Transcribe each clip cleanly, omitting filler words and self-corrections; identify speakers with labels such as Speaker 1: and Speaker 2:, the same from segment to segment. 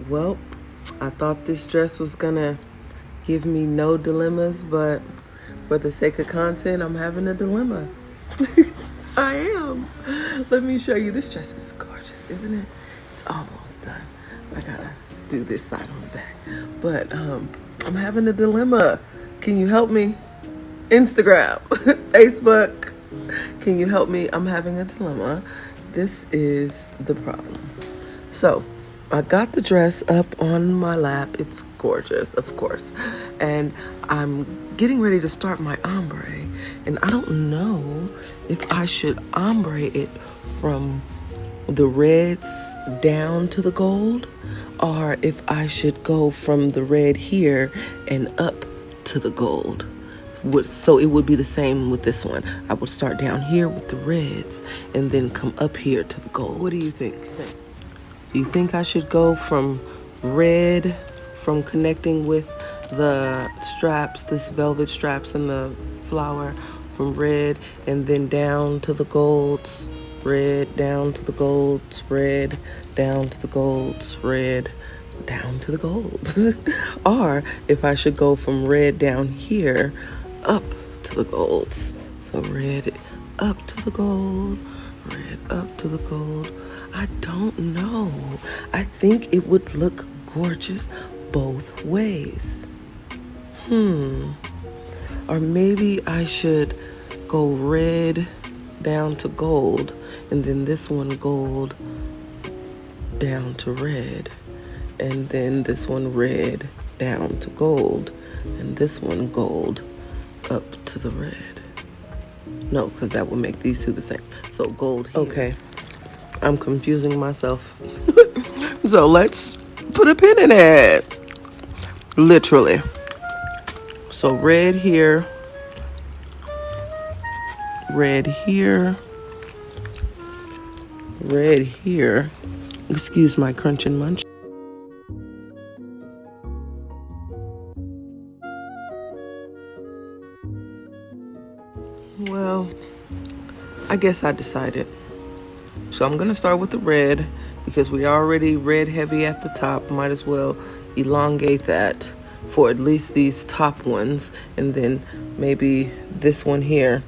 Speaker 1: Well, I thought this dress was gonna give me no dilemmas, but for the sake of content, I'm having a dilemma. I am. Let me show you. This dress is gorgeous, isn't it? It's almost done. I gotta do this side on the back. But I'm having a dilemma. Can you help me? Instagram, Facebook. Can you help me? I'm having a dilemma. This is the problem. So, I got the dress up on my lap. It's gorgeous, of course. And I'm getting ready to start my ombre. And I don't know if I should ombre it from the reds down to the gold, or if I should go from the red here and up to the gold. So it would be the same with this one. I would start down here with the reds and then come up here to the gold. What do you think? Do you think I should go from red, from connecting with the straps, this velvet straps and the flower, from red and then down to the golds, red, down to the golds, red, down to the golds, red, down to the golds? Or if I should go from red down here up to the golds. So red up to the gold, red up to the gold. I don't know. I think it would look gorgeous both ways. Or maybe I should go red down to gold and then this one gold down to red and then this one red down to gold and this one gold up to the red. No, because that would make these two the same. So gold here. Okay, I'm confusing myself. So let's put a pin in it. Literally. So red here, red here, red here. Excuse my crunch and munch. Well, I guess I decided. So I'm going to start with the red because we already red heavy at the top. Might as well elongate that for at least these top ones. And then maybe this one here,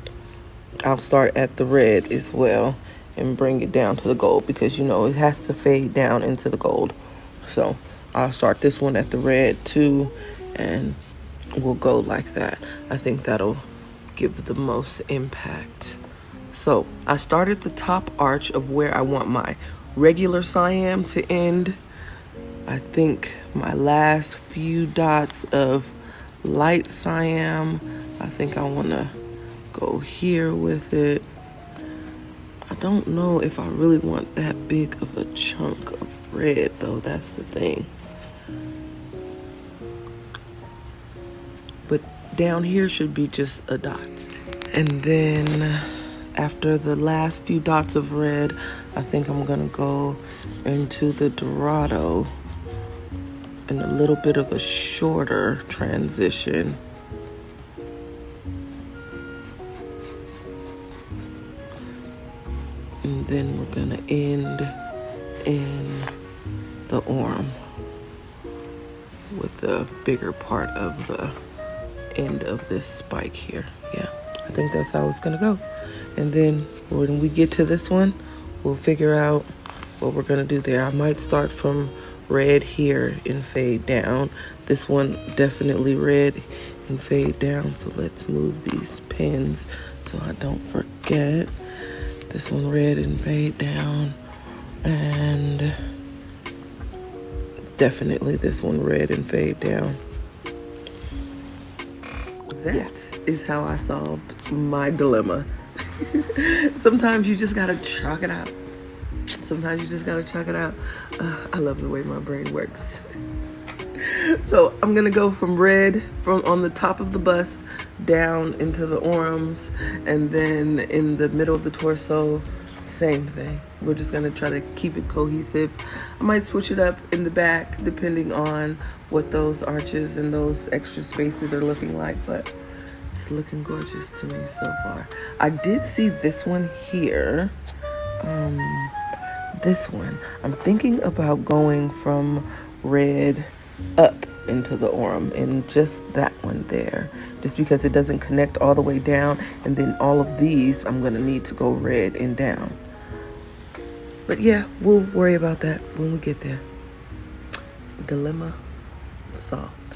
Speaker 1: I'll start at the red as well and bring it down to the gold because, you know, it has to fade down into the gold. So I'll start this one at the red too and we'll go like that. I think that'll give the most impact. So I started the top arch of where I want my regular cyan to end. I think my last few dots of light cyan, I think I want to go here with it. I don't know if I really want that big of a chunk of red though, that's the thing. But down here should be just a dot. And then after the last few dots of red, I think I'm gonna go into the Dorado in a little bit of a shorter transition. And then we're gonna end in the arm with the bigger part of the end of this spike here. Yeah, I think that's how it's gonna go. And then when we get to this one, we'll figure out what we're gonna do there. I might start from red here and fade down. This one definitely red and fade down. So let's move these pins so I don't forget. This one red and fade down. And definitely this one red and fade down. That is how I solved my dilemma. Sometimes you just gotta chalk it out. Sometimes you just gotta chalk it out. I love the way my brain works. So I'm gonna go from red from on the top of the bust down into the arms, and then in the middle of the torso, same thing. We're just gonna try to keep it cohesive. I might switch it up in the back depending on what those arches and those extra spaces are looking like, but it's looking gorgeous to me so far. I did see this one here. This one, I'm thinking about going from red up into the arm, and just that one there, just because it doesn't connect all the way down. And then all of these I'm gonna need to go red and down. But yeah, we'll worry about that when we get there. Dilemma solved.